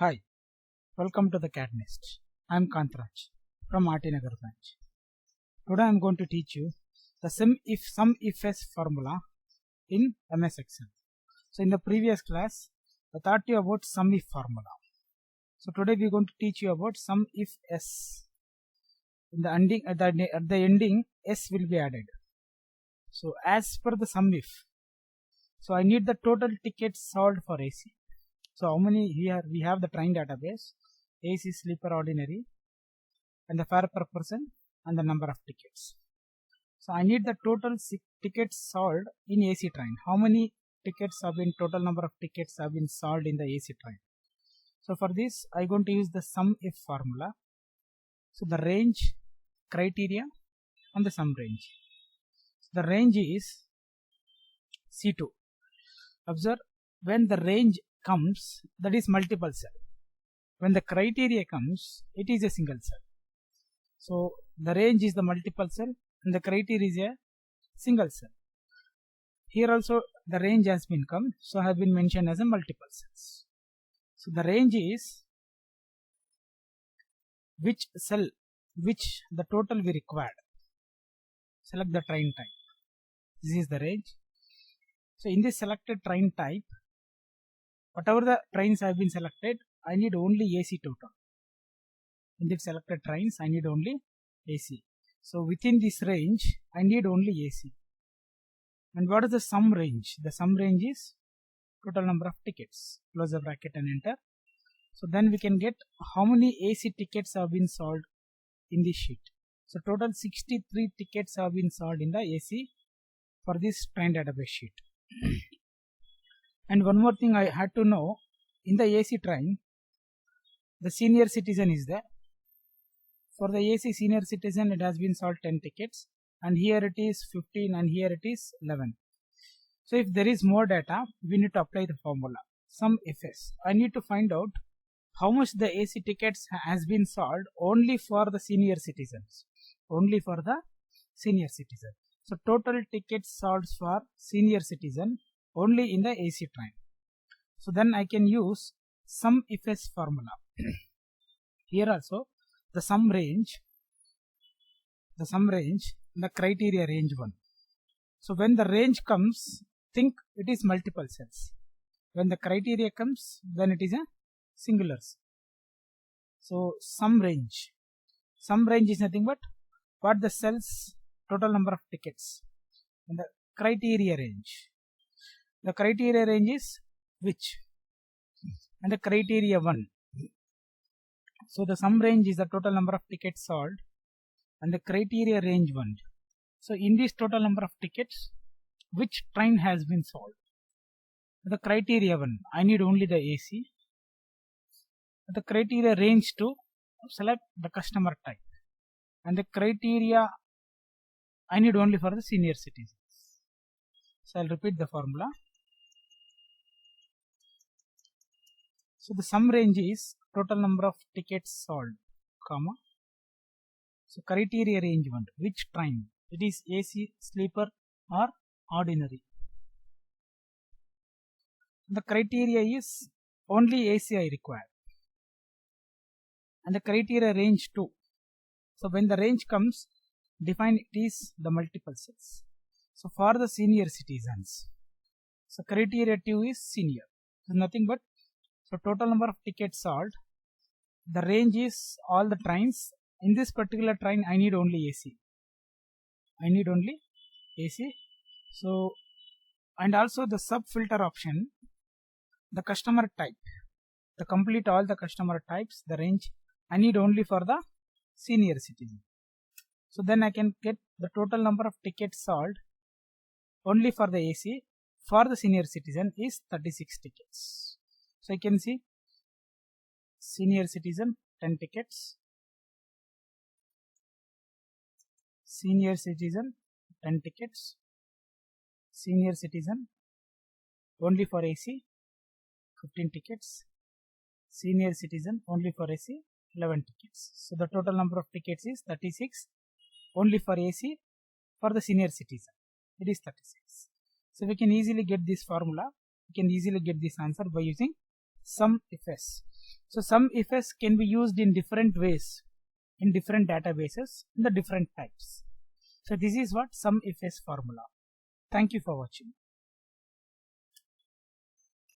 Hi, welcome to the Cat Nest. I am Kantraj from RT Nagar branch. Today I am going to teach you the sum if s formula in MS Excel. So in the previous class, I taught you about sum if formula. So today we are going to teach you about sum if s. In the ending, at the ending, s will be added. So as per the sum if, so I need the total tickets solved for AC. So how many here we have the train database, AC, sleeper, ordinary, and the fare per person and the number of tickets. So I need the total tickets solved in AC train. How many tickets have been, total number of tickets have been solved in the AC train. So for this I am going to use the sum if formula. So the range, criteria and the sum range. The range is C2. Observe, when the range comes, that is multiple cell. When the criteria comes, it is a single cell. So the range is the multiple cell and the criteria is a single cell. Here also the range has been come, so have been mentioned as a multiple cells. So the range is which cell, which the total we required. Select the train type. This is the range. So in this selected train type, whatever the trains have been selected, I need only AC total. In the selected trains, I need only AC. So within this range, I need only AC. And what is the sum range? The sum range is total number of tickets. Close the bracket and enter. So then we can get how many AC tickets have been solved in this sheet. So total 63 tickets have been solved in the AC for this train database sheet. And one more thing I had to know, in the AC train, the senior citizen is there. For the AC senior citizen, it has been solved 10 tickets, and here it is 15 and here it is 11. So if there is more data, we need to apply the formula sum if s. I need to find out how much the AC tickets has been solved only for the senior citizens. Only for the senior citizen. So total tickets solved for senior citizen only in the AC train. So then I can use sum if s formula. Here also the sum range, the criteria range 1. So when the range comes, think it is multiple cells. When the criteria comes, then it is a singular cell. So sum range is nothing but what the cells total number of tickets. And the criteria range. The criteria range is which? And the criteria 1. So the sum range is the total number of tickets solved and the criteria range 1. So in this total number of tickets, which train has been solved? The criteria 1, I need only the AC. The criteria range 2, select the customer type. And the criteria, I need only for the senior citizens. So I'll repeat the formula. So the sum range is total number of tickets solved, comma. So criteria range 1, which train? It is AC, sleeper or ordinary. The criteria is only AC I require. And the criteria range 2. So when the range comes, define it is the multiple cells. So for the senior citizens, so criteria 2 is senior. So nothing but, so total number of tickets solved. The range is all the trains. In this particular train, I need only AC. I need only AC. So, and also the sub filter option, the customer type, the complete all the customer types, the range, I need only for the senior citizen. So then I can get the total number of tickets solved only for the AC. For the senior citizen is 36 tickets. So you can see senior citizen 10 tickets, senior citizen 10 tickets, senior citizen only for AC 15 tickets, senior citizen only for AC 11 tickets. So the total number of tickets is 36 only for AC. For the senior citizen it is 36. So we can easily get this formula, we can easily get this answer by using sum if s. So sum ifs can be used in different ways in different databases in the different types. So this is what sum ifs formula. Thank you for watching.